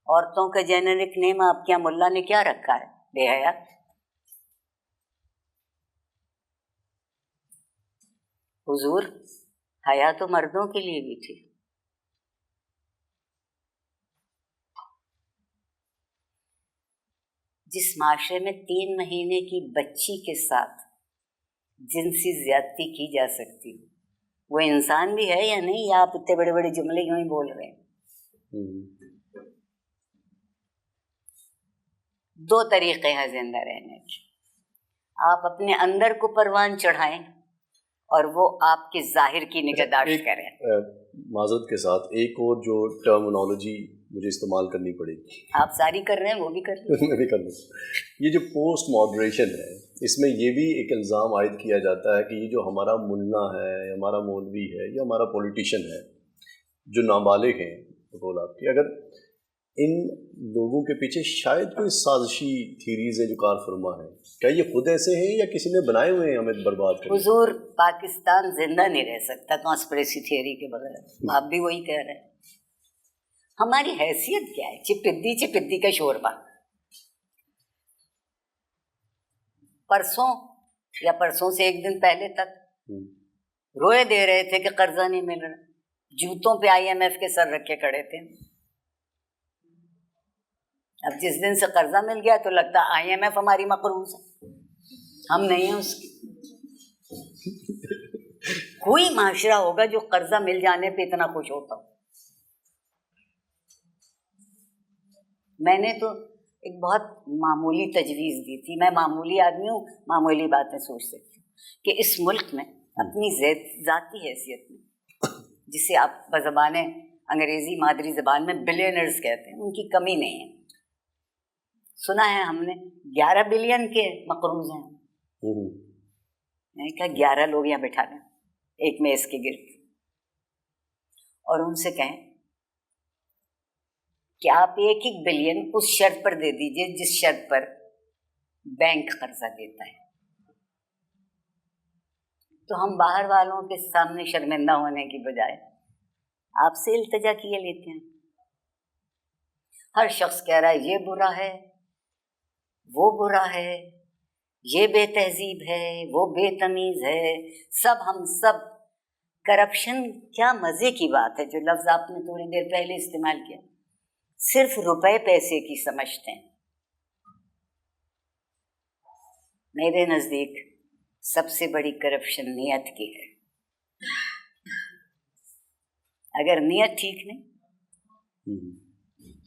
عورتوں کا جینرک نیم آپ کے یہاں ملا نے کیا رکھا ہے؟ بے حیا. حضور, حیا تو مردوں کے لیے بھی تھی. جس معاشرے میں 3 مہینے کی بچی کے ساتھ جنسی زیادتی کی جا سکتی, وہ انسان بھی ہے یا نہیں؟ یا آپ اتنے بڑے بڑے جملے یوں ہی بول رہے ہیں؟ 2 طریقے ہیں زندہ رہنے کے. آپ اپنے اندر کو پروان چڑھائیں اور وہ آپ کے ظاہر کی نگہداشت کریں. معذرت کے ساتھ ایک اور جو ٹرمنالوجی مجھے استعمال کرنی پڑے گی. آپ ساری کر رہے ہیں, وہ بھی کر رہے ہیں. میں بھی کر لوں. یہ جو پوسٹ ماڈریشن ہے, اس میں یہ بھی ایک الزام عائد کیا جاتا ہے کہ یہ جو ہمارا ملا ہے, ہمارا مولوی ہے, یا ہمارا پولیٹیشین ہے, جو نابالغ ہیں بقول آپ کی, اگر ان لوگوں کے پیچھے شاید کوئی سازشی تھیریز ہیں جو کار فرما ہیں, کیا یہ خود ایسے ہیں یا کسی نے بنائے ہوئے ہیں ہمیں برباد کرنے؟ حضور, پاکستان زندہ نہیں رہ سکتا کانسپریسی تھیوری کے بغیر. آپ بھی وہی کہہ رہے ہیں. ہماری حیثیت کیا ہے؟ چپدی کا شوربہ. پرسوں سے 1 دن پہلے تک روئے دے رہے تھے کہ قرضہ نہیں مل رہا, جوتوں پہ IMF کے سر رکھے کھڑے تھے. اب جس دن سے قرضہ مل گیا تو لگتا IMF ہماری مقروض ہے, ہم نہیں ہیں اس کی. کوئی معاشرہ ہوگا جو قرضہ مل جانے پہ اتنا خوش ہوتا ہو؟ میں نے تو ایک بہت معمولی تجویز دی تھی. میں معمولی آدمی ہوں, معمولی باتیں سوچ سکتی ہوں کہ اس ملک میں اپنی ذاتی حیثیت میں, جسے آپ بزبان انگریزی مادری زبان میں بلینرز کہتے ہیں, ان کی کمی نہیں ہے. سنا ہے ہم نے 11 بلین کے مقروض ہیں. میں نے کہا 11 لوگ یہاں بٹھا لیں ایک میز کے گرد, اور ان سے کہیں کہ آپ 1 بلین اس شرط پر دے دیجئے جس شرط پر بینک قرضہ دیتا ہے. تو ہم باہر والوں کے سامنے شرمندہ ہونے کی بجائے آپ سے التجا کیے لیتے ہیں. ہر شخص کہہ رہا ہے یہ برا ہے, وہ برا ہے, یہ بے تہذیب ہے, وہ بے تمیز ہے. ہم سب کرپشن, کیا مزے کی بات ہے جو لفظ آپ نے تھوڑی دیر پہلے استعمال کیا, صرف روپے پیسے کی سمجھتے ہیں. میرے نزدیک سب سے بڑی کرپشن نیت کی ہے. اگر نیت ٹھیک نہیں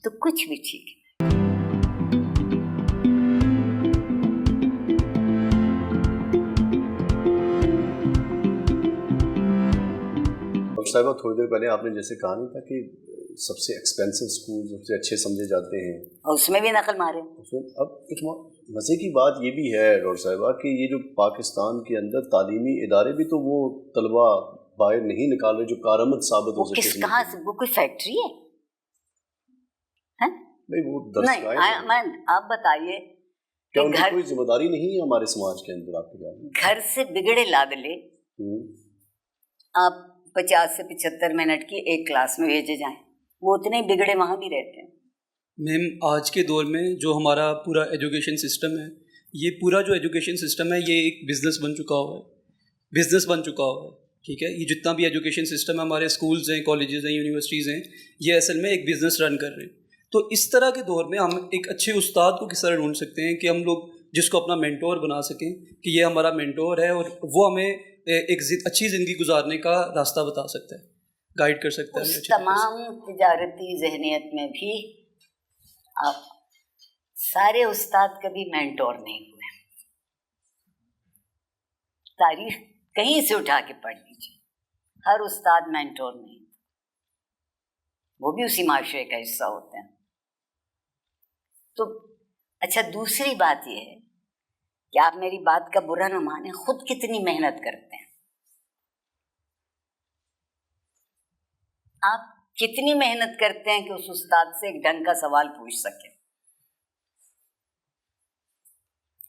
تو کچھ بھی ٹھیک ہے. صاحبہ تھوڑی دیر پہلے آپ نے جیسے کہا نہیں تھا کہ سب سے ایکسپینسو اسکول سب سے اچھے سمجھے جاتے ہیں, اور اس میں بھی نقل مارے. اب ایک مزے کی بات یہ بھی ہے ڈاکٹر صاحبہ کہ یہ جو پاکستان کے اندر تعلیمی ادارے بھی تو وہ طلبہ باہر نہیں نکال رہے جو کارآمد ثابت ہو سکے. کہاں سے, وہ کوئی فیکٹری ہے؟ نہیں, آپ بتائیے کیا ان کی کوئی ذمہ داری نہیں ہے ہمارے سماج کے اندر؟ آپ کے خیال میں گھر سے بگڑے لادلے آپ 50 سے 75 منٹ کی ایک کلاس میں بھیجے جائیں, وہ اتنے بگڑے وہاں بھی رہتے ہیں. میم آج کے دور میں جو ہمارا پورا ایجوکیشن سسٹم ہے, یہ پورا جو ایجوکیشن سسٹم ہے یہ ایک بزنس بن چکا ہوا ہے. ٹھیک ہے, یہ جتنا بھی ایجوکیشن سسٹم ہے, ہمارے اسکولز ہیں, کالجز ہیں, یونیورسٹیز ہیں, یہ اصل میں ایک بزنس رن کر رہے ہیں. تو اس طرح کے دور میں ہم ایک اچھے استاد کو کس طرح ڈھونڈ سکتے ہیں کہ ہم لوگ جس کو اپنا مینٹور بنا سکیں کہ یہ ہمارا مینٹور ہے اور وہ ہمیں ایک اچھی زندگی گزارنے کا راستہ بتا سکتا ہے, گائیڈ کر سکتا ہے. اس تمام تجارتی ذہنیت میں بھی آپ سارے استاد کبھی مینٹور نہیں ہوئے. تاریخ کہیں سے اٹھا کے پڑھ لیجیے, ہر استاد مینٹور نہیں, وہ بھی اسی معاشرے کا حصہ ہوتے ہیں. تو اچھا, دوسری بات یہ ہے کہ آپ میری بات کا برا نہ مانیں, خود کتنی محنت کرتے ہیں آپ, کتنی محنت کرتے ہیں کہ اس استاد سے ایک ڈھنگ کا سوال پوچھ سکیں.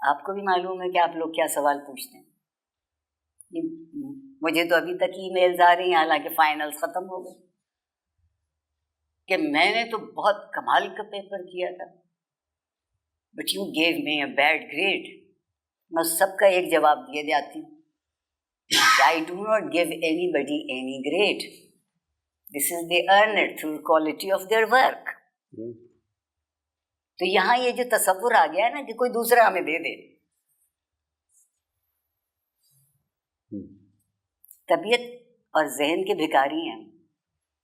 آپ کو بھی معلوم ہے کہ آپ لوگ کیا سوال پوچھتے ہیں. مجھے تو ابھی تک ای میلز آ رہی ہیں, حالانکہ فائنلز ختم ہو گئے, کہ میں نے تو بہت کمال کا پیپر کیا تھا, but you gave me a bad grade. میں سب کا ایک جواب دیے جاتی ہوں, I do not give anybody any grade, this is they earn it through quality of their work. تو یہاں یہ جو تصور آ گیا ہے نا کہ کوئی دوسرا ہمیں دے دے, طبیعت اور ذہن کے بھکاری ہیں.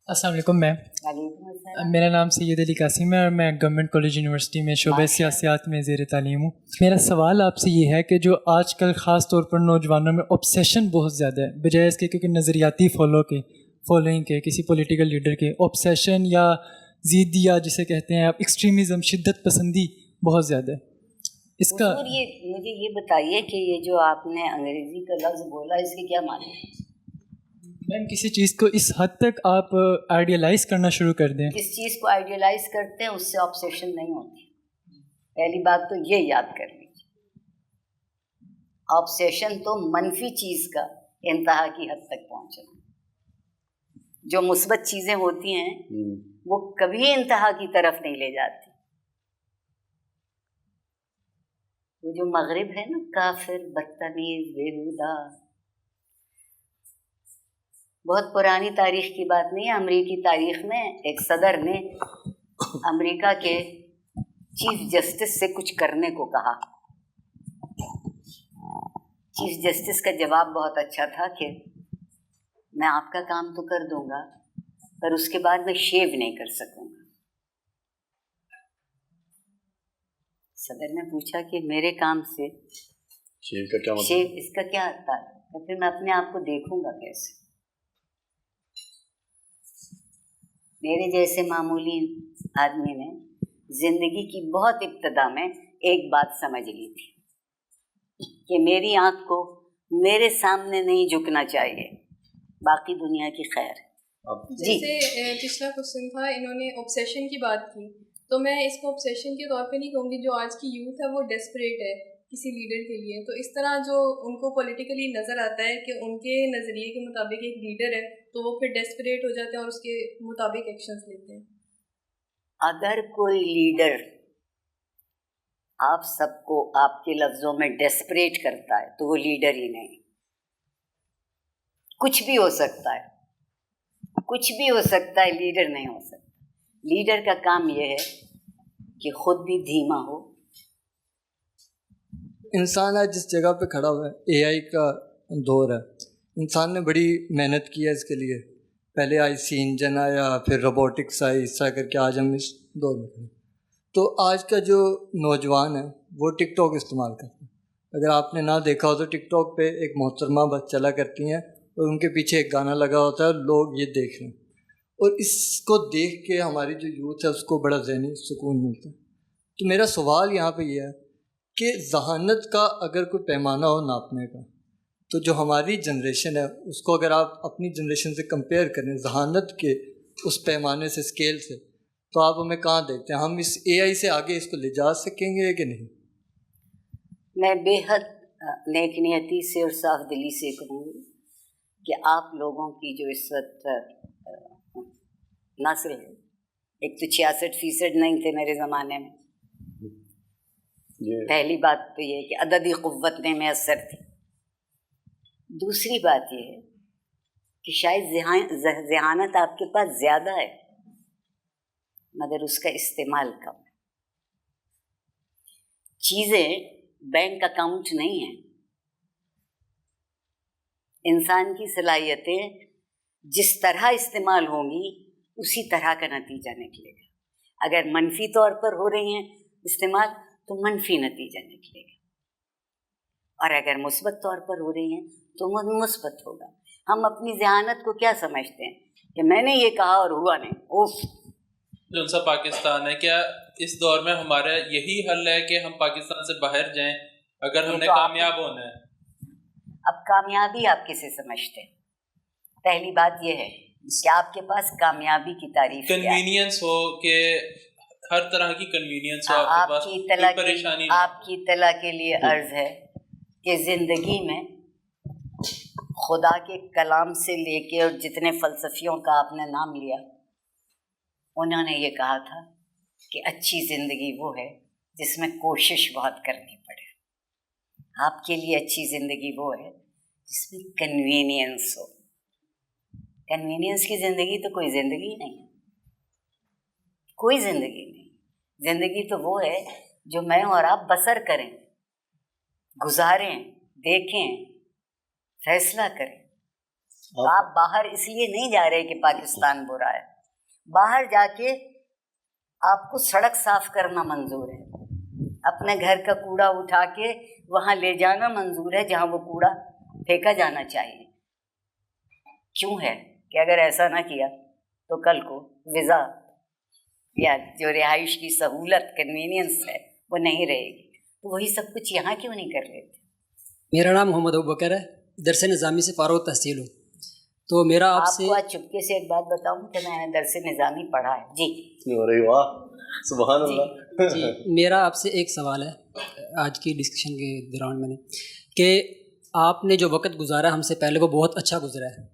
السلام علیکم میم. وعلیکم السلام. میرا نام سید علی قاسم ہے اور میں گورنمنٹ کالج یونیورسٹی میں شعبہ سیاسیات میں زیر تعلیم ہوں. میرا سوال آپ سے یہ ہے کہ جو آج کل خاص طور پر نوجوانوں میں آبسیشن بہت زیادہ ہے, بجائے اس کے کیونکہ نظریاتی فالوئنگ کے کسی پولیٹیکل لیڈر کے, آبسیشن یا ضدیہ جسے کہتے ہیں آپ, ایکسٹریمزم, شدت پسندی بہت زیادہ ہے. اس کا مجھے یہ بتائیے کہ یہ جو آپ نے انگریزی کا لفظ بولا, اس کے کیا معنی ہے؟ میم کسی چیز کو اس حد تک آپ آئیڈیلائز کرنا شروع کر دیں. کس چیز کو آئیڈیلائز کرتے ہیں اس سے آبسیشن نہیں ہوتی. پہلی بات تو یہ یاد کر لیجیے, آبسیشن تو منفی چیز کا انتہا کی حد تک پہنچنا. جو مثبت چیزیں ہوتی ہیں وہ کبھی انتہا کی طرف نہیں لے جاتی. وہ جو مغرب ہے نا, کافر, بدتمیز, بیہودہ, بہت پرانی تاریخ کی بات نہیں ہے. امریکی تاریخ میں ایک صدر نے امریکہ کے چیف جسٹس سے کچھ کرنے کو کہا. چیف جسٹس کا جواب بہت اچھا تھا کہ میں آپ کا کام تو کر دوں گا پر اس کے بعد میں شیو نہیں کر سکوں گا. صدر نے پوچھا کہ میرے کام سے شیو کا کیا مطلب؟ شیو اس کا کیا تعلق ہے؟ پھر میں اپنے آپ کو دیکھوں گا کیسے؟ میرے جیسے معمولی آدمی نے زندگی کی بہت ابتدا میں ایک بات سمجھ لی تھی کہ میری آنکھ کو میرے سامنے نہیں جھکنا چاہیے, باقی دنیا کی خیر. جیسے پچھلا کوشچن تھا, انہوں نے اوبسیشن کی بات کی, تو میں اس کو اوبسیشن کے طور پہ نہیں کہوں گی. جو آج کی یوتھ ہے وہ ڈیسپریٹ ہے کسی لیڈر کے لیے, تو اس طرح جو ان کو پولیٹیکلی نظر آتا ہے کہ ان کے نظریے کے مطابق ایک لیڈر ہے, تو وہ پھر ڈیسپریٹ ہو جاتے ہیں اور اس کے مطابق ایکشنز لیتے ہیں. اگر کوئی لیڈر آپ سب کو آپ کے لفظوں میں ڈیسپریٹ کرتا ہے تو وہ لیڈر ہی نہیں. کچھ بھی ہو سکتا ہے, کچھ بھی ہو سکتا ہے, لیڈر نہیں ہو سکتا. لیڈر کا کام یہ ہے کہ خود بھی دھیما ہو, انسان آج جس جگہ پہ کھڑا ہوا ہے اے آئی کا دور ہے. انسان نے بڑی محنت کی ہے اس کے لیے. پہلے آئی سی انجن آیا, پھر روبوٹکس آئی, اس طرح کر کے آج ہم اس دور میں کھڑے. تو آج کا جو نوجوان ہے وہ ٹک ٹاک استعمال کرتا ہے. اگر آپ نے نہ دیکھا ہو تو ٹک ٹاک پہ ایک محترمہ بس چلا کرتی ہیں اور ان کے پیچھے ایک گانا لگا ہوتا ہے, لوگ یہ دیکھ رہے ہیں, اور اس کو دیکھ کے ہماری جو یوتھ ہے اس کو بڑا ذہنی سکون ملتا ہے. تو میرا سوال یہاں پہ یہ ہے کہ ذہانت کا اگر کوئی پیمانہ ہو ناپنے کا, تو جو ہماری جنریشن ہے اس کو اگر آپ اپنی جنریشن سے کمپیئر کریں ذہانت کے اس پیمانے سے, اسکیل سے, تو آپ ہمیں کہاں دیکھتے ہیں؟ ہم اس اے آئی سے آگے اس کو لے جا سکیں گے کہ نہیں؟ میں بے حد نیک نیتی سے اور صاف دلی سے کہوں گی کہ آپ لوگوں کی جو اس وقت نسل ہے, ایک تو 66% نہیں تھے میرے زمانے میں, پہلی بات تو یہ کہ عددی قوت میں میسر تھی. دوسری بات یہ ہے کہ شاید ذہانت آپ کے پاس زیادہ ہے مگر اس کا استعمال کم ہے. چیزیں بینک اکاؤنٹ نہیں ہیں. انسان کی صلاحیتیں جس طرح استعمال ہوں گی اسی طرح کا نتیجہ نکلے گا. اگر منفی طور پر ہو رہی ہیں استعمال تو منفی نتیجہ نکلے گا, اور اگر مثبت طور پر ہو رہی ہیں تو مثبت ہوگا. ہم اپنی ذہانت کو کیا سمجھتے ہیں کہ میں نے یہ کہا اور ہوا نہیں, اوف. جون سا پاکستان ہے, کیا اس دور میں ہمارا یہی حل ہے کہ ہم پاکستان سے باہر جائیں اگر ہم نے کامیاب ہونا ہے؟ اب کامیابی آپ کسے سمجھتے ہیں؟ پہلی بات یہ ہے کہ آپ کے پاس کامیابی کی تعریف کنوینئنس ہو, کہ ہر طرح کی کنوینئنس ہو آپ کے پاس, کوئی پریشانی نہیں. آپ کی اطلاع کے لیے عرض ہے کہ زندگی میں خدا کے کلام سے لے کے اور جتنے فلسفیوں کا آپ نے نام لیا, انہوں نے یہ کہا تھا کہ اچھی زندگی وہ ہے جس میں کوشش بہت کرنی پڑے. آپ کے لیے اچھی زندگی وہ ہے جس میں کنوینئنس ہو. کنوینئنس کی زندگی تو کوئی زندگی نہیں ہے, کوئی زندگی نہیں. زندگی تو وہ ہے جو میں اور آپ بسر کریں, گزاریں, دیکھیں, فیصلہ کریں. آپ باہر اس لیے نہیں جا رہے کہ پاکستان برا ہے. باہر جا کے آپ کو سڑک صاف کرنا منظور ہے, اپنے گھر کا کوڑا اٹھا کے وہاں لے جانا منظور ہے جہاں وہ کوڑا پھینکا جانا چاہیے. کیوں ہے کہ اگر ایسا نہ کیا تو کل کو ویزا یا جو رہائش کی سہولت کنوینئنس ہے وہ نہیں رہے گی. تو وہی سب کچھ یہاں کیوں نہیں کر لیتے؟ میرا نام محمد ابوبکر ہے, درس نظامی سے فارغ تحصیل ہوں. تو میرا آپ سے کو آج چپکے سے ایک بات بتاؤں کہ میں نے درس نظامی پڑھا ہے. جی واہ سبحان اللہ. جی میرا آپ سے ایک سوال ہے آج کی ڈسکشن کے دوران میں نے, کہ آپ نے جو وقت گزارا ہم سے پہلے وہ بہت اچھا گزرا ہے,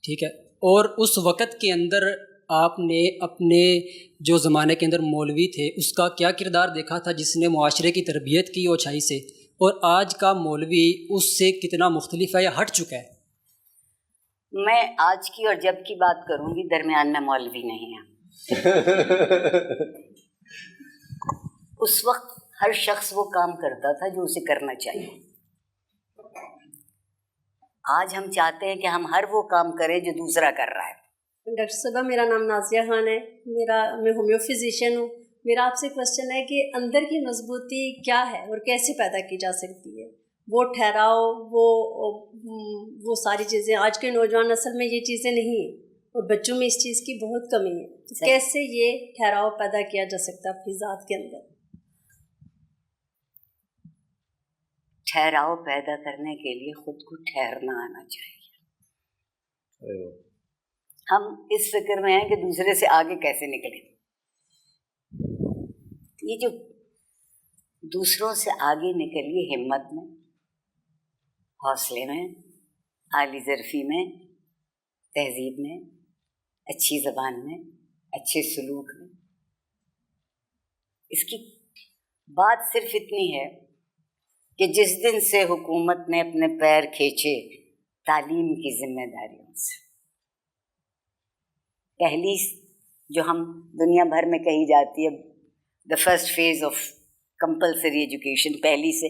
ٹھیک ہے, اور اس وقت کے اندر آپ نے اپنے جو زمانے کے اندر مولوی تھے اس کا کیا کردار دیکھا تھا جس نے معاشرے کی تربیت کی اونچائی سے, اور آج کا مولوی اس سے کتنا مختلف ہے یا ہٹ چکا ہے؟ میں آج کی اور جب کی بات کروں گی, درمیان میں مولوی نہیں ہے. اس وقت ہر شخص وہ کام کرتا تھا جو اسے کرنا چاہیے. آج ہم چاہتے ہیں کہ ہم ہر وہ کام کریں جو دوسرا کر رہا ہے. ڈاکٹر صاحبہ, میرا نام نازیہ خان ہے, میں ہومیو فزیشین ہوں. میرا آپ سے کوشچن ہے کہ اندر کی مضبوطی کیا ہے اور کیسے پیدا کی جا سکتی ہے؟ وہ ٹھہراؤ, وہ ساری چیزیں آج کے نوجوان نسل میں یہ چیزیں نہیں ہیں, اور بچوں میں اس چیز کی بہت کمی ہے. تو کیسے یہ ٹھہراؤ پیدا کیا جا سکتا ہے اپنی ذات کے اندر؟ ٹھہراؤ پیدا کرنے کے لیے خود کو ٹھہرنا آنا چاہیے. ہم اس فکر میں ہیں کہ دوسرے سے آگے کیسے نکلیں. یہ جو دوسروں سے آگے نکلیے ہمت میں, حوصلے میں, اعلی ظرفی میں, تہذیب میں, اچھی زبان میں, اچھے سلوک میں. اس کی بات صرف اتنی ہے کہ جس دن سے حکومت نے اپنے پیر کھینچے تعلیم کی ذمہ داریوں سے, پہلی جو ہم دنیا بھر میں کہی جاتی ہے the first phase of compulsory education, پہلی سے